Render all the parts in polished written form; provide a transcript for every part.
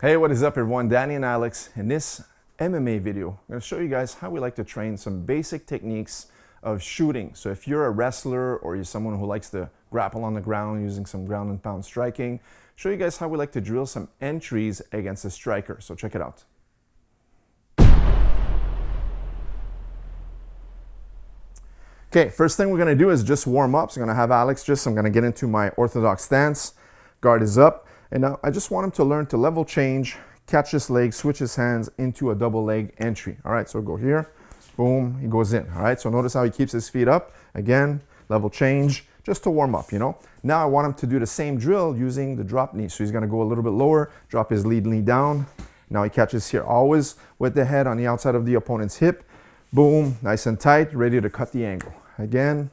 Hey, what is up everyone? Danny and Alex. In this MMA video, I'm going to show you guys how we like to train some basic techniques of shooting. So if you're a wrestler or you're someone who likes to grapple on the ground using some ground and pound striking, show you guys how we like to drill some entries against a striker. So check it out. Okay, first thing we're going to do is just warm up. So I'm going to have Alex I'm going to get into my orthodox stance. Guard is up. And now I just want him to learn to level change, catch his leg, switch his hands into a double leg entry. All right, so go here, boom, he goes in. All right, so notice how he keeps his feet up. Again, level change, just to warm up, you know. Now I want him to do the same drill using the drop knee. So he's gonna go a little bit lower, drop his lead knee down. Now he catches here, always with the head on the outside of the opponent's hip. Boom, nice and tight, ready to cut the angle. Again,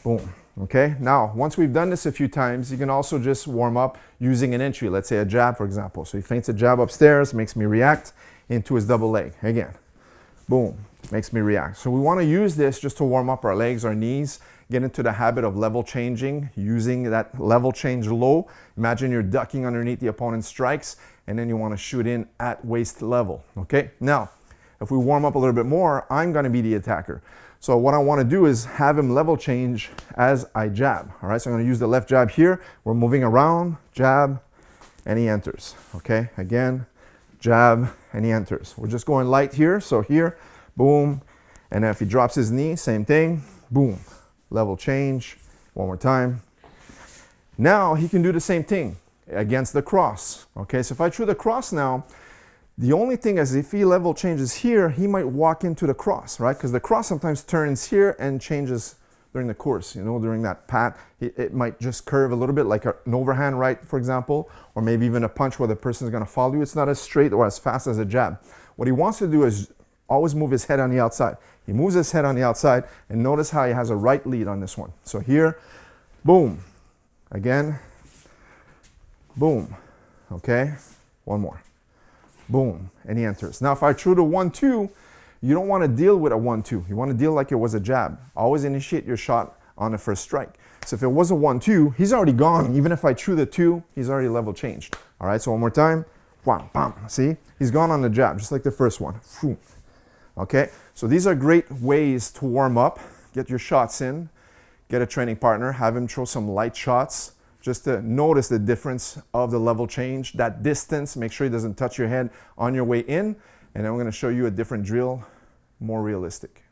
boom. Okay, now once we've done this a few times, you can also just warm up using an entry, let's say a jab, for example. So he feints a jab upstairs, makes me react into his double leg. Again, boom, makes me react. So we want to use this just to warm up our legs, our knees, get into the habit of level changing, using that level change low. Imagine you're ducking underneath the opponent's strikes, and then you want to shoot in at waist level. Okay, now if we warm up a little bit more, I'm going to be the attacker. So what I want to do is have him level change as I jab. All right, so I'm going to use the left jab here. We're moving around, jab, and he enters. Okay, again, jab, and he enters. We're just going light here. So here, boom. And then if he drops his knee, same thing, boom. Level change, one more time. Now he can do the same thing against the cross. Okay, so if I throw the cross now, the only thing is if he level changes here, he might walk into the cross, right? Because the cross sometimes turns here and changes during the course, you know, during that pat. It might just curve a little bit like an overhand right, for example, or maybe even a punch where the person is going to follow you. It's not as straight or as fast as a jab. What he wants to do is always move his head on the outside. He moves his head on the outside, and notice how he has a right lead on this one. So here, boom. Again, boom. Okay, one more. Boom, and he enters. Now, if I threw the 1-2, you don't want to deal with a 1-2. You want to deal like it was a jab. Always initiate your shot on the first strike. So if it was a 1-2, he's already gone. Even if I threw the 2, he's already level changed. All right, so one more time. Wham, bam. See, he's gone on the jab, just like the first one. Okay, so these are great ways to warm up, get your shots in, get a training partner, have him throw some light shots, just to notice the difference of the level change, that distance, make sure he doesn't touch your head on your way in, and then I'm going to show you a different drill, more realistic.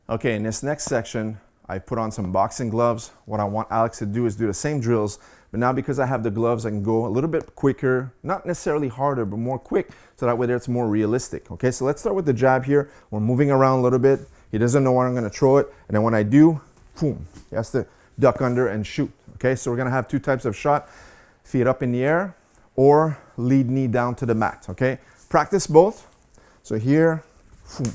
Okay, in this next section, I put on some boxing gloves. What I want Alex to do is do the same drills, but now because I have the gloves, I can go a little bit quicker, not necessarily harder, but more quick, so that way there it's more realistic. Okay, so let's start with the jab here. We're moving around a little bit. He doesn't know where I'm going to throw it, and then when I do, boom, he has to duck under and shoot. Okay, so we're gonna have two types of shot, feet up in the air or lead knee down to the mat, okay? Practice both. So here, boom.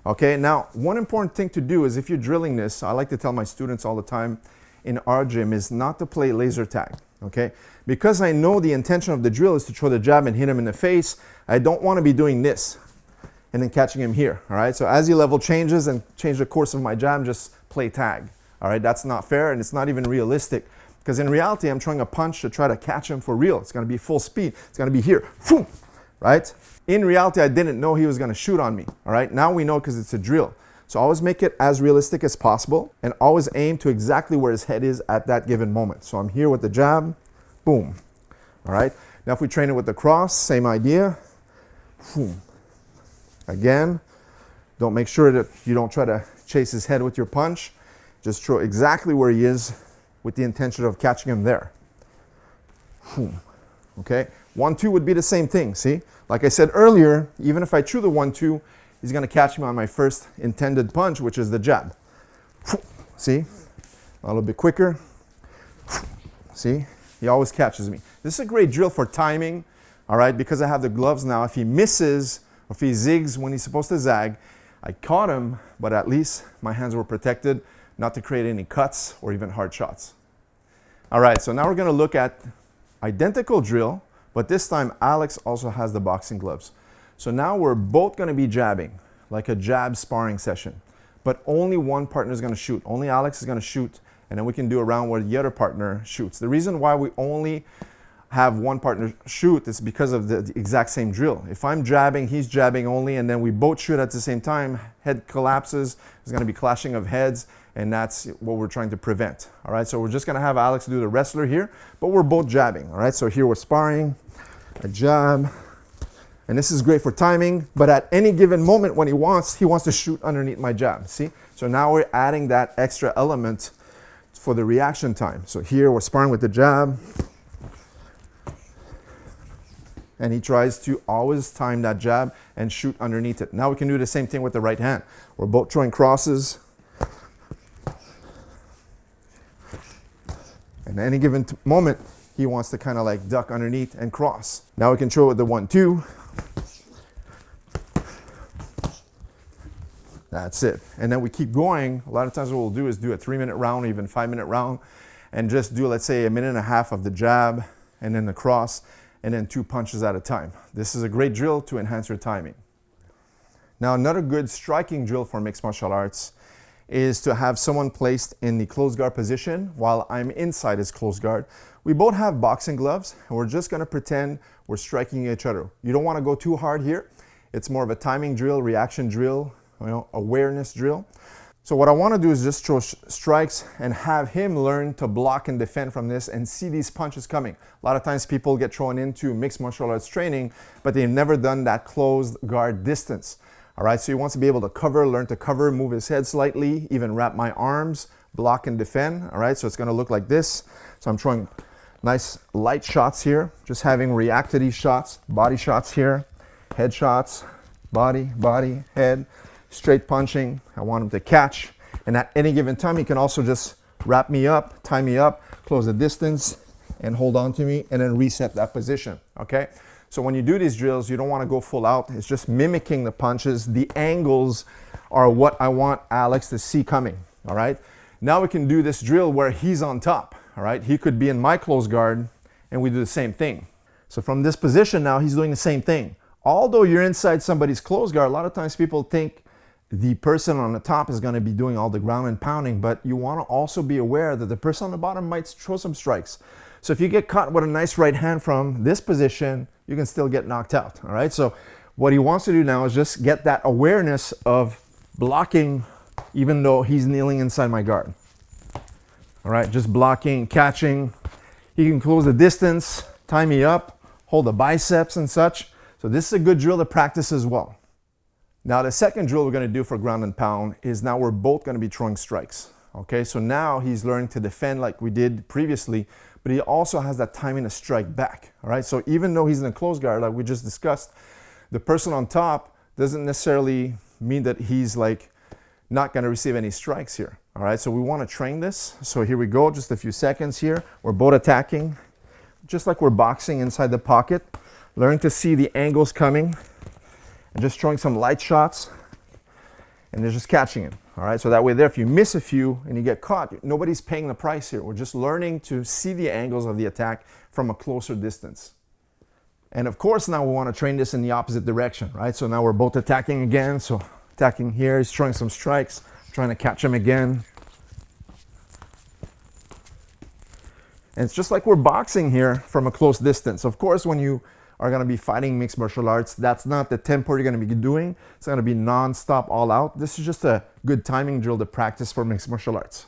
Okay, now one important thing to do is if you're drilling this, I like to tell my students all the time in our gym is not to play laser tag, okay? Because I know the intention of the drill is to throw the jab and hit him in the face, I don't wanna be doing this and then catching him here, all right? So as he level changes and change the course of my jab, just play tag. All right, that's not fair and it's not even realistic because in reality, I'm throwing a punch to try to catch him for real. It's gonna be full speed. It's gonna be here, boom, right? In reality, I didn't know he was gonna shoot on me, all right? Now we know because it's a drill. So always make it as realistic as possible and always aim to exactly where his head is at that given moment. So I'm here with the jab, boom, all right? Now if we train it with the cross, same idea, boom. Again, don't make sure that you don't try to chase his head with your punch. Just throw exactly where he is with the intention of catching him there. Okay, 1-2 would be the same thing, see? Like I said earlier, even if I threw the 1-2, he's gonna catch me on my first intended punch, which is the jab. See? A little bit quicker. See? He always catches me. This is a great drill for timing, all right? Because I have the gloves now, if he misses, or if he zigs when he's supposed to zag, I caught him, but at least my hands were protected, not to create any cuts or even hard shots. All right, so now we're gonna look at identical drill, but this time Alex also has the boxing gloves. So now we're both gonna be jabbing, like a jab sparring session, but only one partner is gonna shoot. Only Alex is gonna shoot, and then we can do a round where the other partner shoots. The reason why we only have one partner shoot, it's because of the exact same drill. If I'm jabbing, he's jabbing only, and then we both shoot at the same time, head collapses, there's gonna be clashing of heads, and that's what we're trying to prevent. All right, so we're just gonna have Alex do the wrestler here, but we're both jabbing. All right, so here we're sparring, a jab, and this is great for timing, but at any given moment when he wants to shoot underneath my jab, see? So now we're adding that extra element for the reaction time. So here we're sparring with the jab, and he tries to always time that jab and shoot underneath it. Now we can do the same thing with the right hand. We're both throwing crosses. And at any given moment, he wants to kind of like duck underneath and cross. Now we can throw it with the 1-2. That's it. And then we keep going. A lot of times what we'll do is do a 3-minute round, even 5-minute round, and just do, let's say, 1.5 minutes of the jab and then the cross, and then 2 punches at a time. This is a great drill to enhance your timing. Now, another good striking drill for mixed martial arts is to have someone placed in the closed guard position while I'm inside his closed guard. We both have boxing gloves, and we're just gonna pretend we're striking each other. You don't wanna go too hard here. It's more of a timing drill, reaction drill, awareness drill. So what I wanna do is just throw strikes and have him learn to block and defend from this and see these punches coming. A lot of times people get thrown into mixed martial arts training, but they've never done that closed guard distance. All right, so he wants to be able to cover, learn to cover, move his head slightly, even wrap my arms, block and defend. All right, so it's gonna look like this. So I'm throwing nice light shots here, just having react to these shots, body shots here, head shots, body, head, straight punching. I want him to catch. And at any given time, he can also just wrap me up, tie me up, close the distance, and hold on to me, and then reset that position, okay? So when you do these drills, you don't want to go full out. It's just mimicking the punches. The angles are what I want Alex to see coming, all right? Now we can do this drill where he's on top, all right? He could be in my close guard, and we do the same thing. So from this position now, he's doing the same thing. Although you're inside somebody's close guard, a lot of times people think the person on the top is going to be doing all the ground and pounding, but you want to also be aware that the person on the bottom might throw some strikes. So if you get caught with a nice right hand from this position, you can still get knocked out, all right? So what he wants to do now is just get that awareness of blocking even though he's kneeling inside my guard. All right, just blocking, catching. He can close the distance, tie me up, hold the biceps and such. So this is a good drill to practice as well. Now the second drill we're gonna do for ground and pound is now we're both gonna be throwing strikes. Okay, so now he's learning to defend like we did previously, but he also has that timing to strike back. All right, so even though he's in a close guard like we just discussed, the person on top doesn't necessarily mean that he's like not gonna receive any strikes here. All right, so we wanna train this. So here we go, just a few seconds here. We're both attacking, just like we're boxing inside the pocket. Learn to see the angles coming and just throwing some light shots and they're just catching him. All right, so that way there, if you miss a few and you get caught, nobody's paying the price here. We're just learning to see the angles of the attack from a closer distance. And of course, now we want to train this in the opposite direction, right? So now we're both attacking again. So attacking here, he's throwing some strikes, trying to catch him again. And it's just like we're boxing here from a close distance. Of course, when you are going to be fighting mixed martial arts, that's not the tempo you're going to be doing. It's going to be non-stop, all out. This is just a good timing drill to practice for mixed martial arts.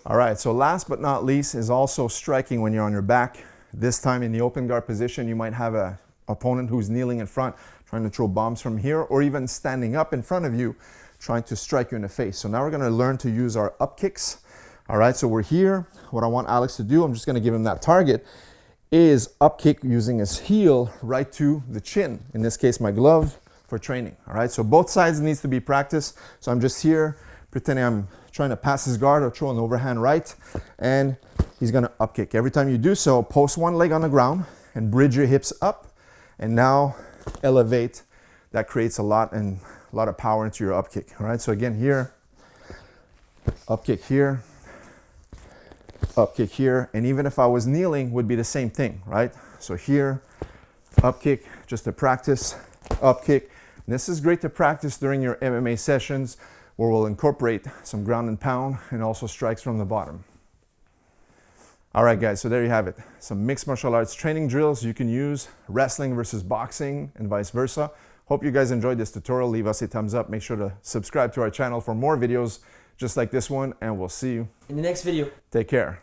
All right, so last but not least is also striking when you're on your back. This time in the open guard position, you might have an opponent who's kneeling in front, trying to throw bombs from here, or even standing up in front of you, trying to strike you in the face. So now we're gonna learn to use our up kicks. All right, so we're here. What I want Alex to do, I'm just gonna give him that target, is up kick using his heel right to the chin. In this case, my glove for training. All right, so both sides needs to be practiced. So I'm just here pretending I'm trying to pass his guard or throw an overhand right, and he's gonna up kick. Every time you do so, post one leg on the ground and bridge your hips up, and now elevate. That creates a lot of power into your up kick. All right, so again here, up kick here, up kick here, and even if I was kneeling, would be the same thing, right? So here, up kick, just to practice, up kick. And this is great to practice during your MMA sessions where we'll incorporate some ground and pound and also strikes from the bottom. All right, guys, so there you have it. Some mixed martial arts training drills you can use, wrestling versus boxing and vice versa. Hope you guys enjoyed this tutorial. Leave us a thumbs up. Make sure to subscribe to our channel for more videos just like this one, and we'll see you in the next video. Take care.